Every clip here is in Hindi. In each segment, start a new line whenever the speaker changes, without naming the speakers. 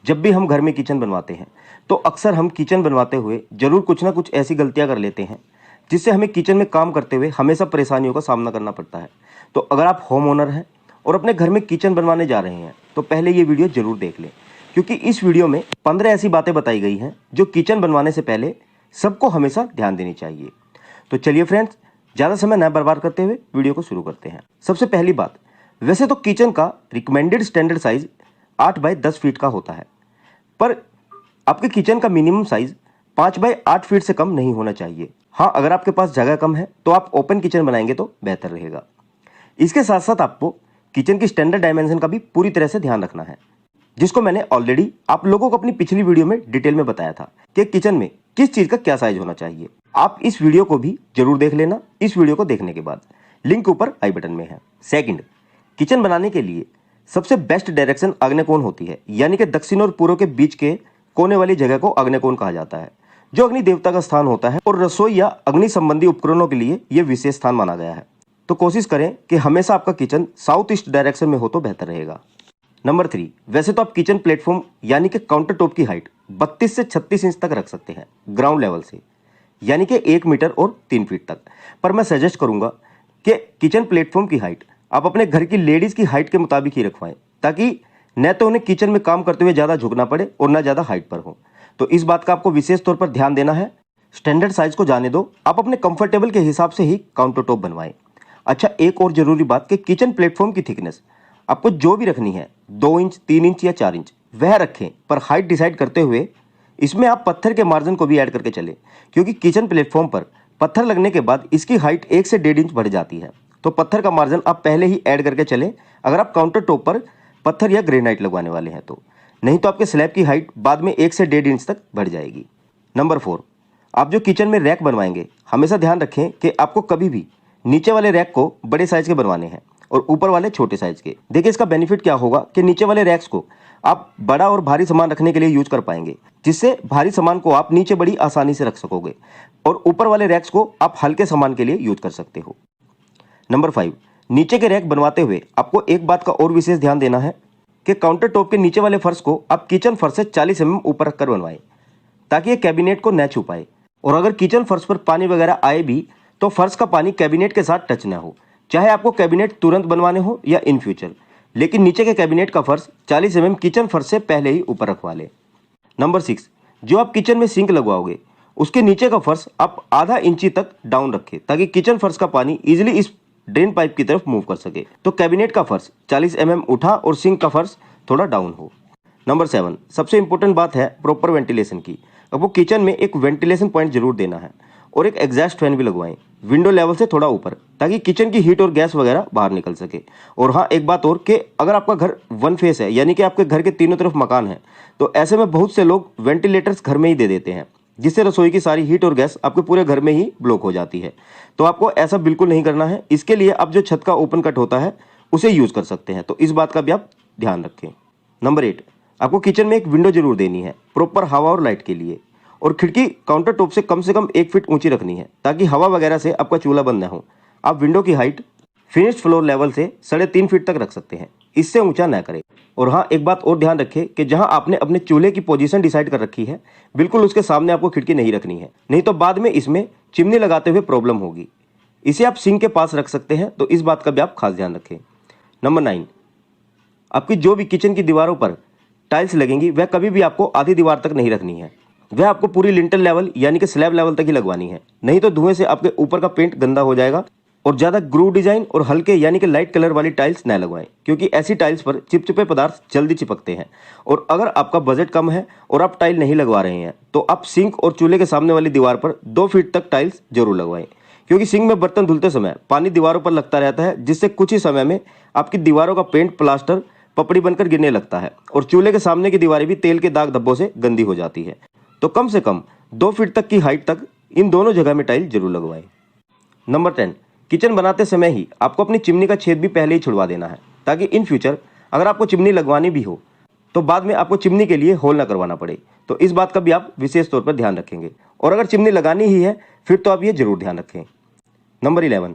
जब भी हम घर में किचन बनवाते हैं तो अक्सर हम किचन बनवाते हुए जरूर कुछ ना कुछ ऐसी गलतियां कर लेते हैं जिससे हमें किचन में काम करते हुए हमेशा परेशानियों का सामना करना पड़ता है। तो अगर आप होम ओनर हैं और अपने घर में किचन बनवाने जा रहे हैं तो पहले ये वीडियो जरूर देख लें, क्योंकि इस वीडियो में 15 ऐसी बातें बताई गई हैं जो किचन बनवाने से पहले सबको हमेशा ध्यान देनी चाहिए। तो चलिए फ्रेंड्स, ज़्यादा समय न बर्बाद करते हुए वीडियो को शुरू करते हैं। सबसे पहली बात, वैसे तो किचन का recommended standard size 8 by 10 feet का होता है, पर आपके किचन का मिनिमम साइज 5 बाय 8 फीट से कम नहीं होना चाहिए। हाँ, अगर आपके पास जगह कम है तो आप ओपन किचन बनाएंगे तो बेहतर रहेगा। इसके साथ साथ आपको किचन की स्टैंडर्ड डायमेंशन का भी पूरी तरह से ध्यान रखना है, जिसको मैंने ऑलरेडी आप लोगों को अपनी पिछली वीडियो में डिटेल में बताया था कि किचन में किस चीज का क्या साइज होना चाहिए। आप इस वीडियो को भी जरूर देख लेना। इस वीडियो को देखने के बाद लिंक ऊपर आई बटन में है। सेकंड, किचन बनाने के लिए सबसे बेस्ट डायरेक्शन अग्निकोण होती है, यानी कि दक्षिण और पूर्व के बीच के कोने वाली जगह को अग्निकोण कहा जाता है, जो अग्नि देवता का स्थान होता है और रसोई या अग्नि संबंधी उपकरणों के लिए यह विशेष स्थान माना गया है। तो कोशिश करें कि हमेशा आपका किचन साउथ ईस्ट डायरेक्शन में हो तो बेहतर रहेगा। नंबर 3, वैसे तो आप किचन प्लेटफॉर्म यानी कि काउंटर टॉप की हाइट 32 से 36 इंच तक रख सकते हैं ग्राउंड लेवल से, यानी कि 1 मीटर और 3 फीट तक। पर मैं सजेस्ट करूंगा कि किचन प्लेटफॉर्म की हाइट आप अपने घर की लेडीज की हाइट के मुताबिक ही रखवाएं, ताकि न तो उन्हें किचन में काम करते हुए ज़्यादा झुकना पड़े और न ज़्यादा हाइट पर हो। तो इस बात का आपको विशेष तौर पर ध्यान देना है। स्टैंडर्ड साइज को जाने दो, आप अपने कंफर्टेबल के हिसाब से ही काउंटर टॉप बनवाएं। अच्छा, एक और जरूरी बात कि किचन प्लेटफॉर्म की थिकनेस आपको जो भी रखनी है 2 इंच, 3 इंच या 4 इंच वह रखें, पर हाइट डिसाइड करते हुए इसमें आप पत्थर के मार्जिन को भी ऐड करके चलें, क्योंकि किचन प्लेटफॉर्म पर पत्थर लगने के बाद इसकी हाइट 1 से 1.5 इंच बढ़ जाती है। तो पत्थर का मार्जिन आप पहले ही ऐड करके चलें अगर आप काउंटर टॉप पर पत्थर या ग्रेनाइट लगवाने वाले हैं तो, नहीं तो आपके स्लैब की हाइट बाद में 1 से 1.5 इंच तक बढ़ जाएगी। नंबर 4, आप जो किचन में रैक बनवाएंगे हमेशा ध्यान रखें कि आपको कभी भी नीचे वाले रैक को बड़े साइज के बनवाने हैं और ऊपर वाले छोटे साइज के। देखिए, इसका बेनिफिट क्या होगा कि नीचे वाले रैक्स को आप बड़ा और भारी सामान रखने के लिए यूज कर पाएंगे, जिससे भारी सामान को आप नीचे बड़ी आसानी से रख सकोगे, और ऊपर वाले रैक्स को आप हल्के सामान के लिए यूज कर सकते हो। नंबर 5, नीचे के रैक बनवाते हुए आपको एक बात का और विशेष ध्यान देना है कि काउंटर टॉप के नीचे वाले फर्श को आप किचन फर्श से 40 mm ऊपर रखकर बनवाएं, ताकि ये कैबिनेट को न छू पाए। और अगर किचन फर्श पर पानी वगैरह आए भी तो फर्श का पानी कैबिनेट के साथ टच न हो, चाहे आपको कैबिनेट तुरंत बनवाने हो या इन फ्यूचर, लेकिन नीचे के कैबिनेट का फर्श 40 mm किचन फर्श से पहले ही ऊपर रखवा लें। नंबर 6, जो आप किचन में सिंक लगवाओगे उसके नीचे का फर्श आप आधा इंची तक डाउन रखें, ताकि किचन फर्श का पानी इजीली इस ड्रेन पाइप की तरफ मूव कर सके। तो कैबिनेट का फर्श 40 mm उठा और सिंक का फर्श थोड़ा डाउन हो। नंबर 7, सबसे इंपॉर्टेंट बात है प्रॉपर वेंटिलेशन की। आपको किचन में एक वेंटिलेशन पॉइंट जरूर देना है और एक एग्जॉस्ट फैन भी लगवाएं विंडो लेवल से थोड़ा ऊपर, ताकि किचन की हीट और गैस वगैरह बाहर निकल सके। और हाँ, एक बात और कि अगर आपका घर वन फेस है, यानी कि आपके घर के तीनों तरफ मकान है, तो ऐसे में बहुत से लोग वेंटिलेटर्स घर में ही दे देते हैं, जिससे रसोई की सारी हीट और गैस आपके पूरे घर में ही ब्लॉक हो जाती है। तो आपको ऐसा बिल्कुल नहीं करना है। इसके लिए आप जो छत का ओपन कट होता है उसे यूज कर सकते हैं, तो इस बात का भी आप ध्यान रखें। नंबर 8, आपको किचन में एक विंडो जरूर देनी है प्रॉपर हवा और लाइट के लिए, और खिड़की काउंटर टॉप से कम 1 फीट ऊंची रखनी है, ताकि हवा वगैरह से आपका चूल्हा बंद न हो। आप विंडो की हाइट फिनिश्ड फ्लोर लेवल से 3.5 फीट तक रख सकते हैं, इससे ऊंचा न करें। और हाँ, एक बात और ध्यान रखें कि जहां आपने अपने चूल्हे की पोजीशन डिसाइड कर रखी है, बिल्कुल उसके सामने आपको खिड़की नहीं रखनी है, नहीं तो बाद में इसमें चिमनी लगाते हुए प्रॉब्लम होगी। इसे आप सिंक के पास रख सकते हैं, तो इस बात का भी आप खास ध्यान रखें। नंबर 9, आपकी जो भी किचन की दीवारों पर टाइल्स लगेंगी वह कभी भी आपको आधी दीवार तक नहीं रखनी है, वह आपको पूरी लिंटल लेवल यानी कि स्लैब लेवल तक ही लगवानी है, नहीं तो धुएं से आपके ऊपर का पेंट गंदा हो जाएगा। और ज़्यादा ग्रूव डिजाइन और हल्के यानी कि लाइट कलर वाली टाइल्स न लगवाएं, क्योंकि ऐसी टाइल्स पर चिपचिपे पदार्थ जल्दी चिपकते हैं। और अगर आपका बजट कम है और आप टाइल नहीं लगवा रहे हैं, तो आप सिंक और चूल्हे के सामने वाली दीवार पर 2 फीट तक टाइल्स जरूर लगवाएं, क्योंकि सिंक में बर्तन धुलते समय पानी दीवारों पर लगता रहता है, जिससे कुछ ही समय में आपकी दीवारों का पेंट प्लास्टर पपड़ी बनकर गिरने लगता है और चूल्हे के सामने की दीवारें भी तेल के दाग धब्बों से गंदी हो जाती है। तो कम से कम 2 फीट तक की हाइट तक इन दोनों जगह में टाइल जरूर लगवाएं। नंबर 10, किचन बनाते समय ही आपको अपनी चिमनी का छेद भी पहले ही छुड़वा देना है, ताकि इन फ्यूचर अगर आपको चिमनी लगवानी भी हो तो बाद में आपको चिमनी के लिए होल ना करवाना पड़े। तो इस बात का भी आप विशेष तौर पर ध्यान रखेंगे, और अगर चिमनी लगानी ही है फिर तो आप ये जरूर ध्यान रखें। नंबर 11,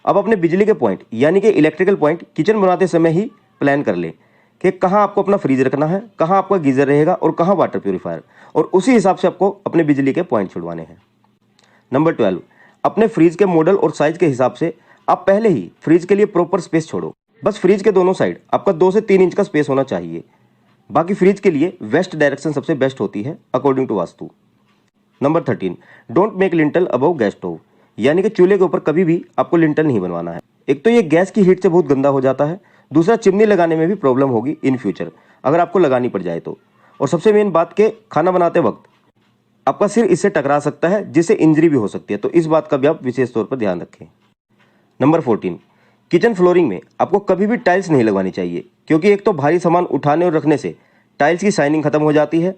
अब अपने बिजली के पॉइंट यानी कि इलेक्ट्रिकल पॉइंट किचन बनाते समय ही प्लान कर लें, कि कहाँ आपको अपना फ्रीज रखना है, कहाँ आपका गीज़र रहेगा और कहाँ वाटर प्यूरीफायर, और उसी हिसाब से आपको अपने बिजली के पॉइंट छुड़वाने हैं। नंबर 12, अपने फ्रीज के मॉडल और साइज के हिसाब से आप पहले ही फ्रीज के लिए प्रॉपर स्पेस छोड़ो। बस फ्रीज के दोनों साइड आपका 2 से 3 इंच का स्पेस होना चाहिए। बाकी फ्रीज के लिए वेस्ट डायरेक्शन सबसे बेस्ट होती है according to Vastu. Number 13, don't make lintel above gas stove, यानी कि चूल्हे के ऊपर कभी भी आपको लिंटल नहीं बनवाना है। एक तो ये गैस की हीट से बहुत गंदा हो जाता है, दूसरा चिमनी लगाने में भी प्रॉब्लम होगी इन फ्यूचर अगर आपको लगानी पड़ जाए तो। और सबसे मेन बात के खाना बनाते वक्त आपका सिर इससे टकरा सकता है जिससे इंजरी भी हो सकती है, तो इस बात का भी आप विशेष तौर पर ध्यान रखें। नंबर 14, किचन फ्लोरिंग में आपको कभी भी टाइल्स नहीं लगवानी चाहिए, क्योंकि एक तो भारी सामान उठाने और रखने से टाइल्स की शाइनिंग खत्म हो जाती है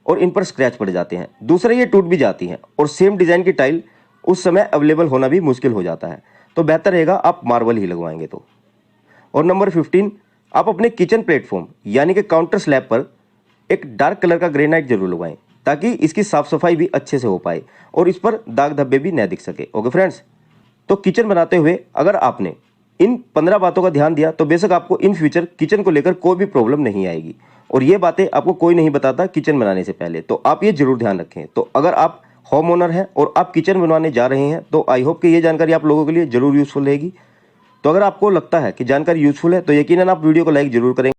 और इन पर स्क्रैच पड़ जाते हैं। दूसरा, ये टूट भी जाती हैं और सेम डिज़ाइन की टाइल उस समय अवेलेबल होना भी मुश्किल हो जाता है, तो बेहतर रहेगा आप मार्बल ही लगवाएंगे तो। और नंबर 15, आप अपने किचन प्लेटफॉर्म यानी कि काउंटर स्लैब पर एक डार्क कलर का ग्रेनाइट जरूर लगवाएं, ताकि इसकी साफ सफाई भी अच्छे से हो पाए और इस पर दाग धब्बे भी न दिख सके। ओके फ्रेंड्स, तो किचन बनाते हुए अगर आपने इन 15 बातों का ध्यान दिया तो बेशक आपको इन फ्यूचर किचन को लेकर कोई भी प्रॉब्लम नहीं आएगी। और ये बातें आपको कोई नहीं बताता किचन बनाने से पहले, तो आप ये जरूर ध्यान रखें। तो अगर आप होम ओनर हैं और आप किचन बनवाने जा रहे हैं तो आई होप कि ये जानकारी आप लोगों के लिए जरूर यूजफुल रहेगी। तो अगर आपको लगता है कि जानकारी यूजफुल है तो यकीनन आप वीडियो को लाइक जरूर करेंगे।